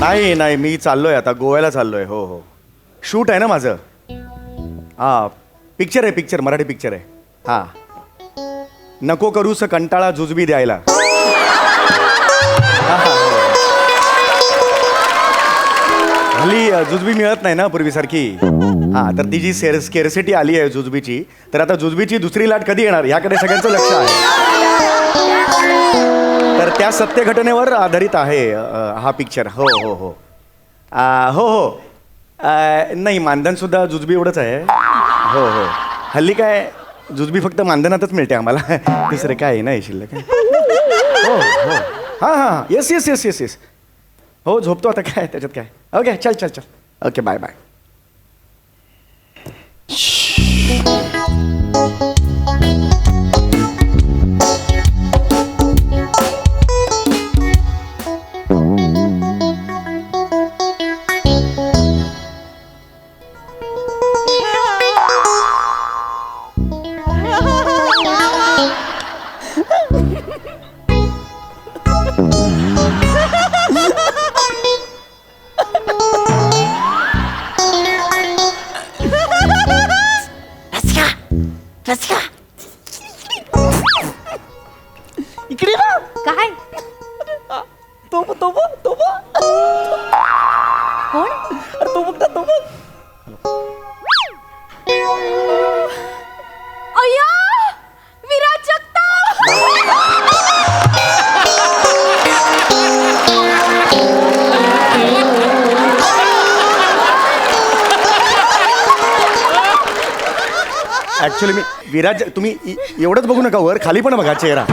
नाही नाही, मी चाललोय आता गोव्याला चाललोय. हो हो, शूट आहे ना माझं. हां, पिक्चर आहे, पिक्चर, मराठी पिक्चर आहे. हां, नको करूस कंटाळा जुजबी द्यायला. हल्ली जुजबी मिळत नाही ना पूर्वीसारखी. हां, तर ती जी स्केरसिटी आली आहे जुजबीची, तर आता जुजबीची दुसरी लाट कधी येणार ह्याकडे सगळ्यांचं लक्ष आहे. तर त्या सत्य घटनेवर आधारित आहे हा पिक्चर. हो हो हो हो हो. नाही, मानधनसुद्धा जुजबी एवढंच आहे. हो हो, हल्ली काय जुजबी फक्त मानधनातच मिळते आम्हाला. दुसरे काय आहे ना शिल्लक. हो हो, हां हां, yes yes yes yes yes. हो, झोपतो आता, काय त्याच्यात काय. ओके, चल चल चल. Okay, bye bye. इकडे ना. काय तो कोण? अरे तो बघ ना, तो बघ. अय्या, विराज जगताप. ऍक्च्युली मी विराज, तुम्ही एवढंच बघू नका, वर खाली पण बघा चेहरा.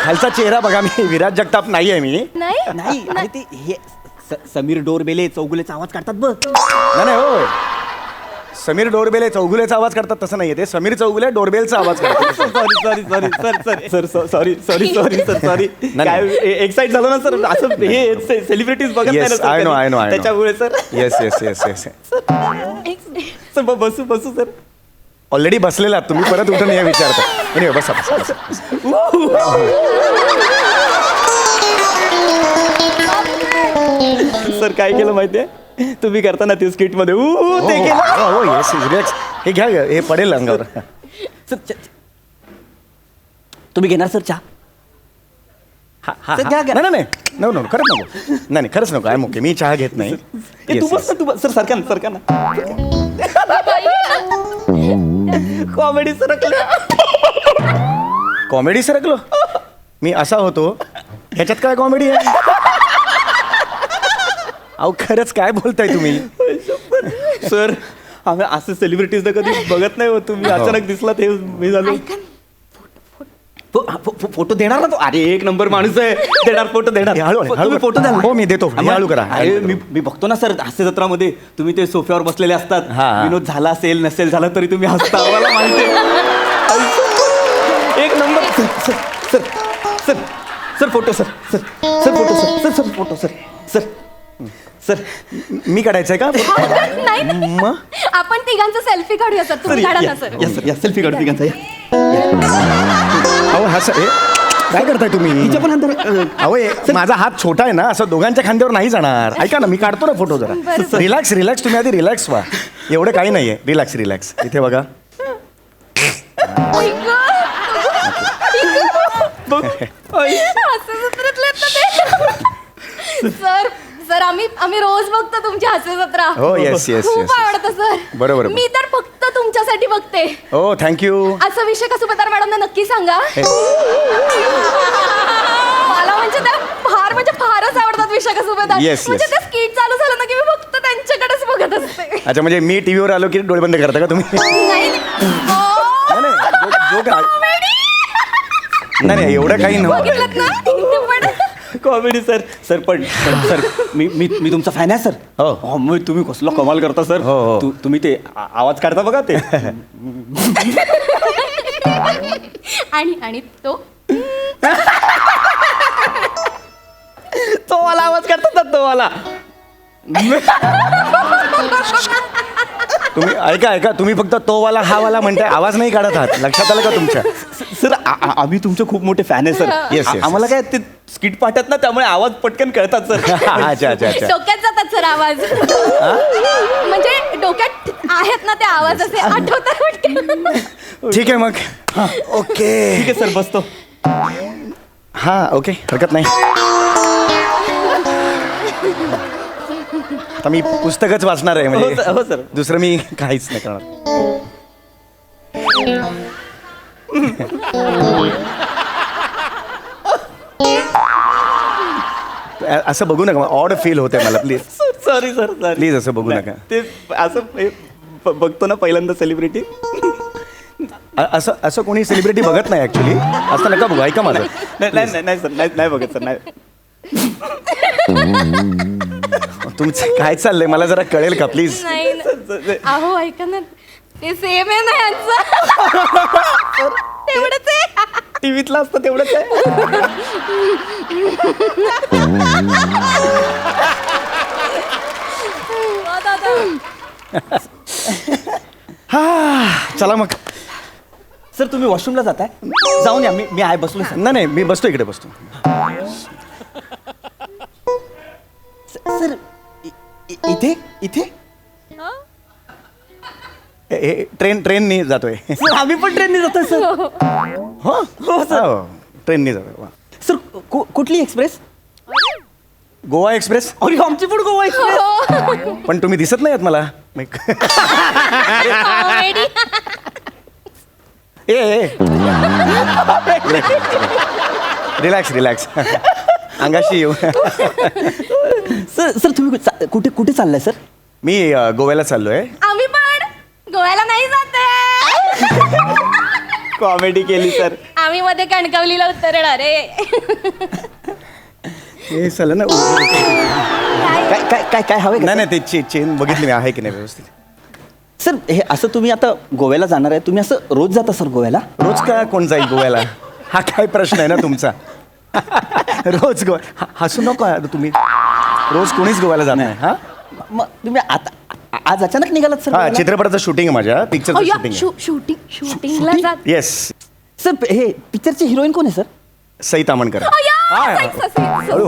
खालचा चेहरा बघा. मी विराज जगताप नाही आहे मी. नाही नाही, अरे ते हे समीर डोरबेले चौगुलेचा आवाज काढतात बघ. नाही नाही, हो, समीर डोरबेले चौगुलेचा आवाज काढतात तसं नाहीये ते. समीर चौगुले डोरबेलचा आवाज काढतात. सॉरी. काय एक्साइट झालो ना सर, असं हे सेलिब्रिटीज बघत नाही ना Yes, I know, I know. त्याच्यामुळे sir. Yes yes yes yes. Sir बसू सर. ऑलरेडी बसलेला तुम्ही, परत उठून हे विचारता. Anyway, बसा बसा बसा. सर काय केलं माहितीये तुम्ही करताना ते स्किट मध्ये ते केलं. हो येस, रिलॅक्स. हे घ्या, हे पडेल अंगावर. सर तुम्ही घेणार सर चहा? सर, घ्या. नाही नाही नको नको, खरंच नको. नाही नाही, खरंच नको. आय ओके, मी चहा घेत नाही. तू बस ना, सर सरका ना. Comedy sir. कॉमेडी सरकलो मी असा होतो, ह्याच्यात काय कॉमेडी आहे? अहो खरंच काय बोलताय तुम्ही? सर आम्ही असं सेलिब्रिटीज कधी बघत नाही हो. तुम्ही अचानक दिसला ते मी झालो. फोटो देणार ना तो? अरे एक नंबर माणूस आहे, देणार फोटो देणार. तुम्ही फोटो द्या. हो मी देतो, हळू करा. अरे मी बघतो ना सर हास्य जत्रामध्ये तुम्ही ते सोफ्यावर बसलेले असतात. हा. विनोद झाला असेल नसेल झाला तरी तुम्ही हसता, मला माहिती आहे. एक number. Sir sir sir photo sir photo sir. मी काढायचंय का? नाही मग आपण तिघांचा सेल्फी काढूया सर. तुम्ही काढा ना सर. या सेल्फी काढू तिघांचा. अहो हा सर, काय करताय तुम्ही? तिच्या पण अंदर अहो माझा हात छोटा आहे ना, असं दोघांच्या खांद्यावर नाही जाणार. ऐका ना, मी काढतो ना फोटो जरा. बरं. रिलॅक्स रिलॅक्स, तुम्ही आधी रिलॅक्स व्हा. एवढं काही नाहीये, रिलॅक्स रिलॅक्स. इथे बघा. सर सर आम्ही रोज बघतो तुमची हास्य जत्रा. हो येस येस खूप येस. आवडतं सर. बरोबर. मी तर फक्त तुमच्यासाठी बघते. हो थँक्यू. असं विषय का सुभेदार मॅडमना नक्की सांगा. मला म्हणजे त्या फारच आवडतात विषय का सुभेदार. Yes, म्हणजे yes. ते स्किट चालू झालं ना की मी फक्त त्यांच्याकडेच बघत असते. अच्छा, म्हणजे मी टीव्हीवर आलो की डोळे बंद करता का तुम्ही? नाही जोक नाही एवढं काही नव्हतं. बघितलं ना ते पण. कॉमेडी सर पण सर मी तुमचा फॅन आहे सर. हो. मग तुम्ही कसला कमाल करता सर. हो, हो. तुम्ही ते आवाज काढता बघा ते. आणि तो वाला आवाज काढतात ना, तो वाला. तुम्ही ऐका तुम्ही फक्त तो वाला हा वाला म्हणताय, आवाज नाही काढत आहात. लक्षात आलं का तुमच्या? सर आम्ही तुमचे खूप मोठे फॅन आहे सर. Yes, yes, आम्हाला काय ते स्किट पाठत ना त्यामुळे आवाज पटकन कळतात सर. अच्छा अच्छा अच्छा डोक्यात जातात सर आवाज. म्हणजे डोक्यात आहेत ना ते आवाज असे आठवतात पटकन. ठीक आहे मग ओके ठीक आहे सर बसतो. हां ओके हरकत नाही. आता मी पुस्तकच वाचणार आहे हो म्हणजे सर. दुसरं मी काहीच नाही करणार. असं बघू नका ऑड फील होते मला please sorry sir sorry. Please असं बघू नका. ते असं बघतो ना पहिल्यांदा सेलिब्रिटी. असं असं कोणी सेलिब्रिटी बघत नाही ऍक्च्युली. असं नका बघू ऐका माझं. नाही सर नाही बघत सर नाही. तुमचं काय चाललंय मला जरा कळेल का प्लीज. नाही ना. अहो ऐका ना ते सेम आहे ना यांचं. तेवढंच आहे. टीव्हीतला असतं तेवढंच आहे. हा चला मग. सर तुम्ही वॉशरूमला जाताय जाऊन या. मी आहे बसलो सर. नाही मी बसतो इकडे बसतो. सर इथे इथे ट्रेननी जातोय. सर आम्ही पण ट्रेनने जातोय सर. हो हो सर. ट्रेननी जातोय वा. सर कुठली एक्सप्रेस? गोवा एक्सप्रेस. अरे आमची पण गोवा एक्सप्रेस. पण तुम्ही दिसत नाही आहेत मला. कॉमेडी. रिलॅक्स रिलॅक्स अंगाशी येऊ. सर तुम्ही कुठे चाललाय सर? मी गोव्याला चाललोय. आम्ही पण गोव्याला नाही जाते. कॉमेडी केली सर. आम्ही मध्ये कणकवलीला उतरणार आहे. हे चाललं ना. काय हवंय नाही नाही ते चेन बघितली मी आहे की नाही व्यवस्थित. सर हे असं तुम्ही आता गोव्याला जाणार आहे तुम्ही असं रोज जाता सर गोव्याला? रोज का कोण जाईल गोव्याला हा काय प्रश्न आहे ना तुमचा. रोज गोवा हसू नको आता तुम्ही. रोज कोणीच गोव्याला जाणार आहे. हा मग तुम्ही आता आज अचानक निघालात सर हा गोव्याला? चित्रपटाचं शूटिंग आहे माझ्या पिक्चरचं शूटिंग आहे. शूटिंगला जात. येस. सर हे पिक्चरची हिरोईन कोण आहे सर? सई तामणकर.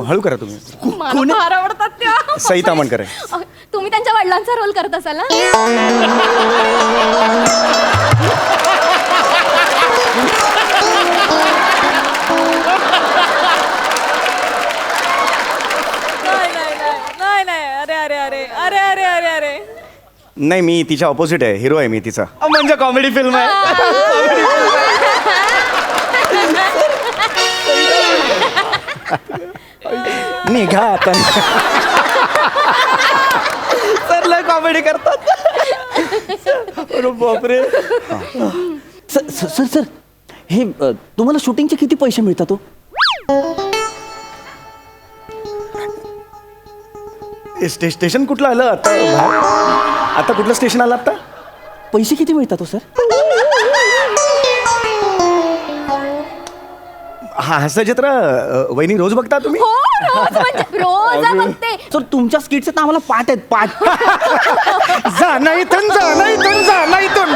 हळू करा तुम्ही. मला फार आवडतात त्या. सई तामणकर आहे. तुम्ही त्यांच्या वडिलांचा रोल करत असाल ना? नाही अरे अरे अरे अरे अरे अरे अरे नाही मी तिच्या ऑपोजिट आहे. हिरो आहे मी तिचा. म्हणजे कॉमेडी फिल्म आहे. निघा आता. सर लय कॉमेडी करतात. अरे बापरे. सर हे तुम्हाला शूटिंगचे किती पैसे मिळतात? स्टेशन कुठलं आलं आता आता कुठलं स्टेशन आलं आता? पैसे किती मिळतात सर? हा हास्यचित्र वहिनी रोज बघता तुम्ही? हो रोज म्हणजे रोज बघते. सर तुमच्या स्किटचे तर आम्हाला पाठ आहेत पाठ. जा नाही इथून जा नाही इथून जा नाही इथून.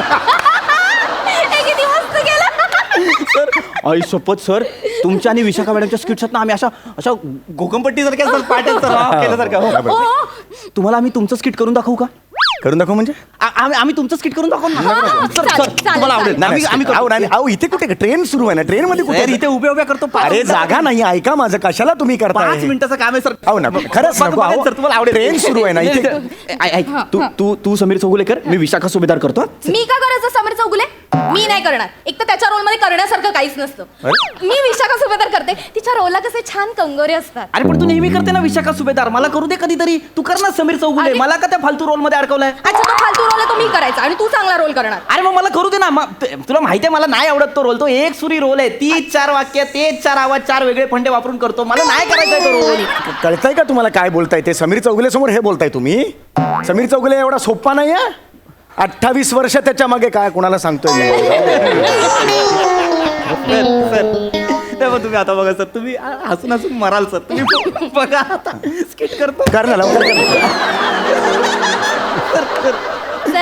हे किती मस्त गेलं. सर आई शपथ सर तुमच्या आणि विशाखा मॅडमच्या स्किट्स ना आम्ही अशा घोकंपट्टी सारख्या सर पाठ आहेत सर केल्यासारख्या. हो तुम्हाला आम्ही तुमचं स्किट करून दाखवू का? करून दाखव म्हणजे आम्ही तुमचं स्किट करून दाखवू ना. सर चालेल, तुम्हाला आवडेल. चालेल. आम्ही आहो, नाही, आहो, इथे कुठे ट्रेन सुरू आहे ना. ट्रेन मध्ये कुठे इथे उभ्या करतो. अरे जागा नाही. ऐका माझं कशाला तुम्ही करताय? 5 मिनिटाचं काम आहे सर. हो ना खरंच नको, अहो. सर तुम्हाला आवडेल. ट्रेन सुरू आहे ना इथे. ऐक तू समीर चौगुलेकर मी विशाखा सुभेदार करतो. मी का करायचं समीर चौगुले? मी नाही करणार. एक तर त्याच्या रोल मध्ये करण्यासारखं काहीच नसतं. मी विशाखा सुभेदार करते. तिच्या रोलला कसे छान कंगोरे असतात. अरे पण तू नेहमी करते ना विशाखा सुभेदार. मला करू दे कधीतरी. तू कर ना समीर चौगुले. अरे- मला का त्या फालतू रोल मध्ये अडकवलाय? अच्छा तो फालतू रोल आहे तो मी करायचा आणि तू चांगला रोल करणार. अरे मग मला करू दे ना. तुला माहितीये मला नाही आवडत तो रोल. तो एक सुरी रोल आहे. 3-4 वाक्य तेच 4 आवाज 4 वेगळे फंडे वापरून करतो. मला नाही करायचा तो रोल. कळतंय का तुम्हाला काय बोलताय ते? समीर चौगुले समोर हे बोलताय तुम्ही? समीर चौगुले एवढा सोपा नाही आहे. 28 वर्ष त्याच्या मागे काय कोणाला सांगतोय मी? तेव्हा तुम्ही आता बघा सर तुम्ही हसून हसून मराल सर. तुम्ही बघा आता स्किट करतो. कर ना लवकर कर.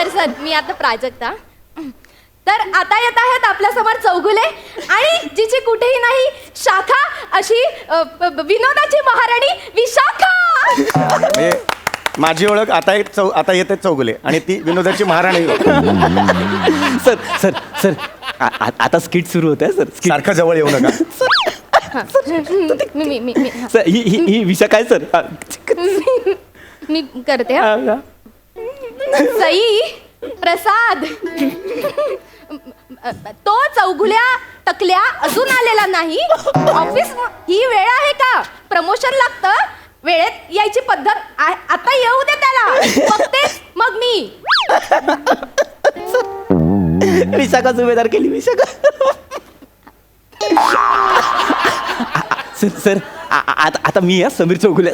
सर मी आता प्राजक्ता. तर आता येत आहेत आपल्या समोर चौगुले आणि जिची कुठेही नाही शाखा अशी विनोदाची महाराणी विशाखा. म्हणजे माझी ओळख आता येते चौगुले आणि ती विनोदाची महाराणी. सर सर सर आता स्किट सुरू होत आहे सर. सारखं जवळ येऊ नका. मी सर ही विशाखा आहे सर. मी करते हा. सई प्रसाद तो चौगुल्या टकल्या अजून आलेला नाही. ऑफिस ही वेळ आहे का? प्रमोशन लागतं, वेळेत यायची पद्धत आता येऊ दे त्याला. बघतेस मग मी. विशाखा सुभेदार केली विशाखा. सर सर आता मी या समीर चौगुले.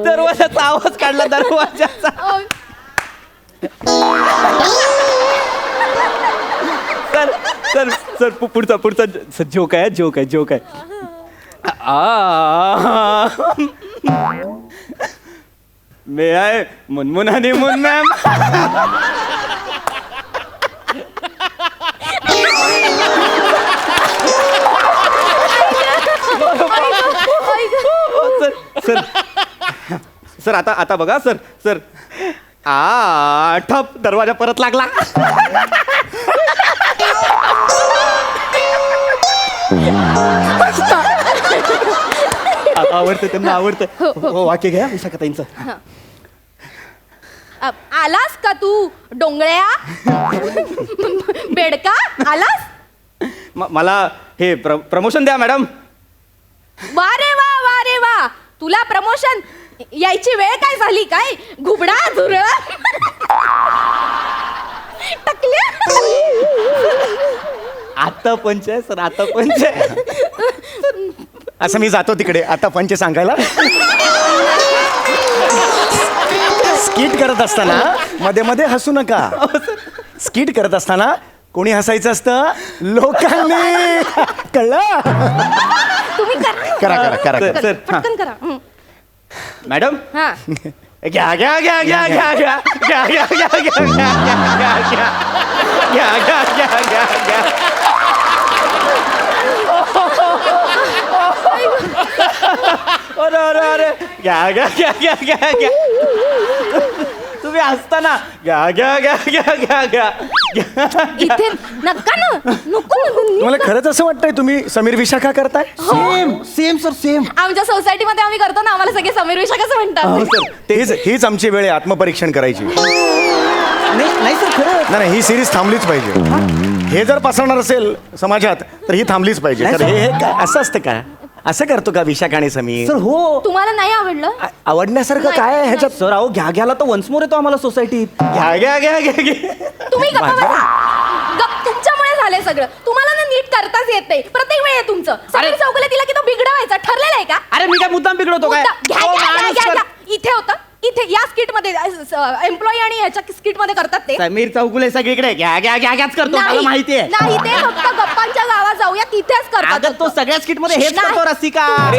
दरवाजाचा आवाज काढला दरवाजाचा. सर सर सर पुढचा जोक आहे. May I Munmun honeymoon ma'am. Sir sir आता बघा सर सर ठप दरवाजा परत लागला. आवडतं त्यांना आवडतं. हो वाक्य घ्या विशाखाताईंचं. आलास का तू डोंगळ्या? बेडका आलास? मला हे प्रमोशन द्या मॅडम. वा रे वा तुला प्रमोशन यायची वेळ काय झाली काय? घुबडा झुरळा टकल्या. आता पंच आहे सर. आता पंच आहे. असं मी जातो तिकडे आता पंच सांगायला. स्किट करत असताना मध्ये मध्ये हसू नका. स्किट करत असताना कोणी हसायचं असतं? लोकांनी. कळलं? तुम्ही करा सर पटकन करा. मॅडम हा घ्या घ्या घ्या घ्या घ्या घ्या घ्या घ्या घ्या घ्या घ्या घ्या घ्या घ्या घ्या घ्या. अरे अरे अरे घ्या घ्या घ्या घ्या घ्या घ्या. तुम्ही हसताना घ्या घ्या घ्या घ्या घ्या घ्या. इथे नका ना नको. तुम्हाला खरंच असं वाटतंय तुम्ही समीर विशाखा करताय? Same sir same. आमच्या सोसायटीमध्ये आम्ही करतो ना, आम्हाला सगळे समीर विशाख असं म्हणतात. हीच आमची वेळ आहे आत्मपरीक्षण करायची. नाही सर खरं. नाही ही सिरीज थांबलीच पाहिजे. हे जर पसरणार असेल समाजात तर ही थांबलीच पाहिजे. तर हे काय असं असतं का? असं करतो का विशाखा आणि समीर? सर हो. तुम्हाला नाही आवडलं? आवडण्यासारखं काय आहे ह्याच्यात? सर अहो घ्या घ्याला तर वन्स मोर येतो आम्हाला सोसायटीत. घ्या घ्या घ्या घ्या घ्या. तुम्ही गप्पा बसा. तुमच्यामुळे झालंय सगळं. तुम्हाला ना नीट करताच येत नाही. प्रत्येक वेळ आहे तुमचं. समीर चौगुले तिला की तो बिघडवायचा ठरलेला आहे का? अरे मी काय मुद्दाम बिघडवतो काय? घ्या, घ्या, घ्या, घ्या, घ्या. इथे होतं इथे या स्किट मध्ये एम्प्लॉई आणि ह्याच्या स्किट मध्ये करतात ते. समीर चौगुले सगळीकडे घ्या घ्या घ्या घ्याच करतो. मला माहिती आहे. नाही ते फक्त गप्पांच्या गावात जाऊया तिथेच करतात. अगं तो सगळ्या स्किट मध्ये हेच नाही. करतो रसिका. आवडलं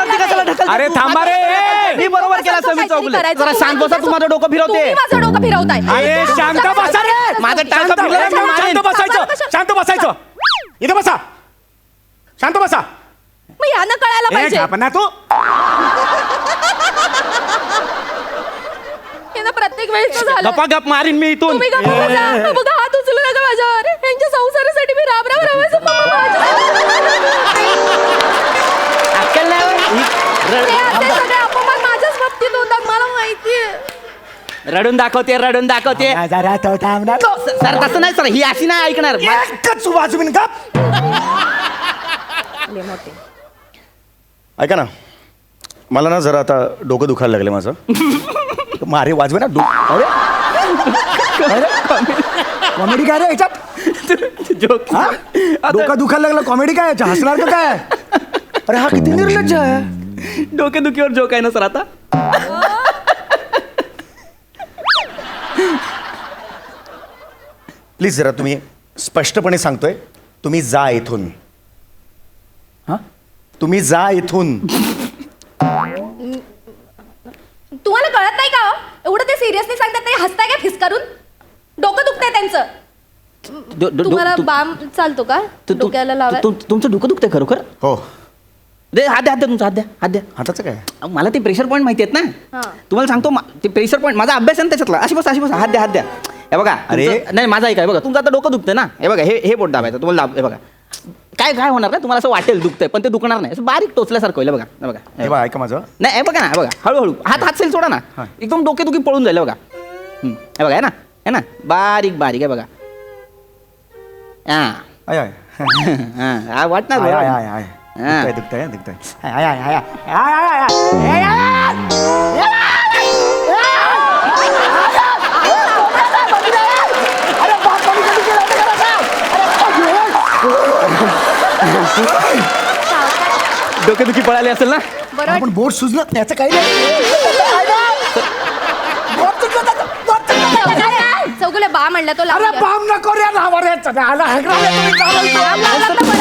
नाही. अरे थांबा रे. मी बरोबर केला समीर चौगुले. जरा शांत बसा. तू माझं डोकं फिरवते. तुम्ही माझं डोकं फिरवताय. अरे शांत बसा रे. माझं टाळकं फिरवलं मी मारेन. शांत बसायचं. इथे बसा. शांत बसा. मग यानं कळायला पाहिजे. आपण तू यांना प्रत्येक वेळेस झालं. गप्पा गप मारीन मी इथून. तुम्ही गप्पा बसा. बघा हात उचलू नका माझ्यावर. यांच्या संसारासाठी मी राब राबायचं. अक्कल नाही होय? हे सगळे अपमान माझ्याच बाबतीत होतात मला माहितीये. रडून दाखवते. जरा तो थांब ना. सर तसं नाही सर. ही अशी नाही ऐकणार. एकच वाजवीन का? ऐका ना मला ना जरा आता डोकं दुखायला लागले माझं. मारे वाजवे ना. कॉमेडी काय रे याच्यात? जोक. डोकं दुखायला लागलं कॉमेडी काय याच्या? हसणार का काय? अरे हा किती निर्लज्ज आहे. डोकेदुखीवर जोक आहे ना सर आता. प्लीज जरा तुम्ही स्पष्टपणे सांगतोय तुम्ही जा इथून. तुम्ही जा इथून. तुम्हाला कळत नाही का हो? एवढं ते सिरियसली सांगतात तरी हसताय का फिसकारून? डोकं दुखतंय त्यांचं. तुम्हाला बाम चालतो का डोक्याला लावाय? तुमचं डोकं दुखतंय खरोखर? हो. दे हात द्या तुमचा, हात द्या. हाताचं काय? अहो, मला ते प्रेशर पॉईंट माहिती आहेत ना. हा. तुम्हाला सांगतो ते प्रेशर पॉईंट माझा अभ्यास आहे ना त्याच्यातला. अशी बस हात द्या. हे बघा अरे. नाही माझा ऐका, बघा तुमचं आता डोकं दुखतंय ना. हे बघा हे बोट दाबायचं तुम्हाला हे बघा. काय होणार का तुम्हाला असं वाटेल दुखतंय पण ते दुखणार नाही. असं बारीक टोचल्यासारखं होईल बघा. हे बघा हे बघा ऐका माझं. नाही हे बघा ना, हे बघा हळूहळू हात सेल सोडा ना. हा. एकदम डोकेदुखी पळून जाईल. हे बघा हे बघा आहे ना बारीक आहे बघा. आय आय हा वाटणार आय आय बघा. आय आय हा. दुखतंय आय आय आय आय. डोकेदुखी पळाली असेल ना. बरं आपण बोट सुजलं त्याचं काही नाही. चौगुले बा म्हणला तो अरे लावून घ्या. बाम नको रे नावाऱ्याचं आला बाम लावला तर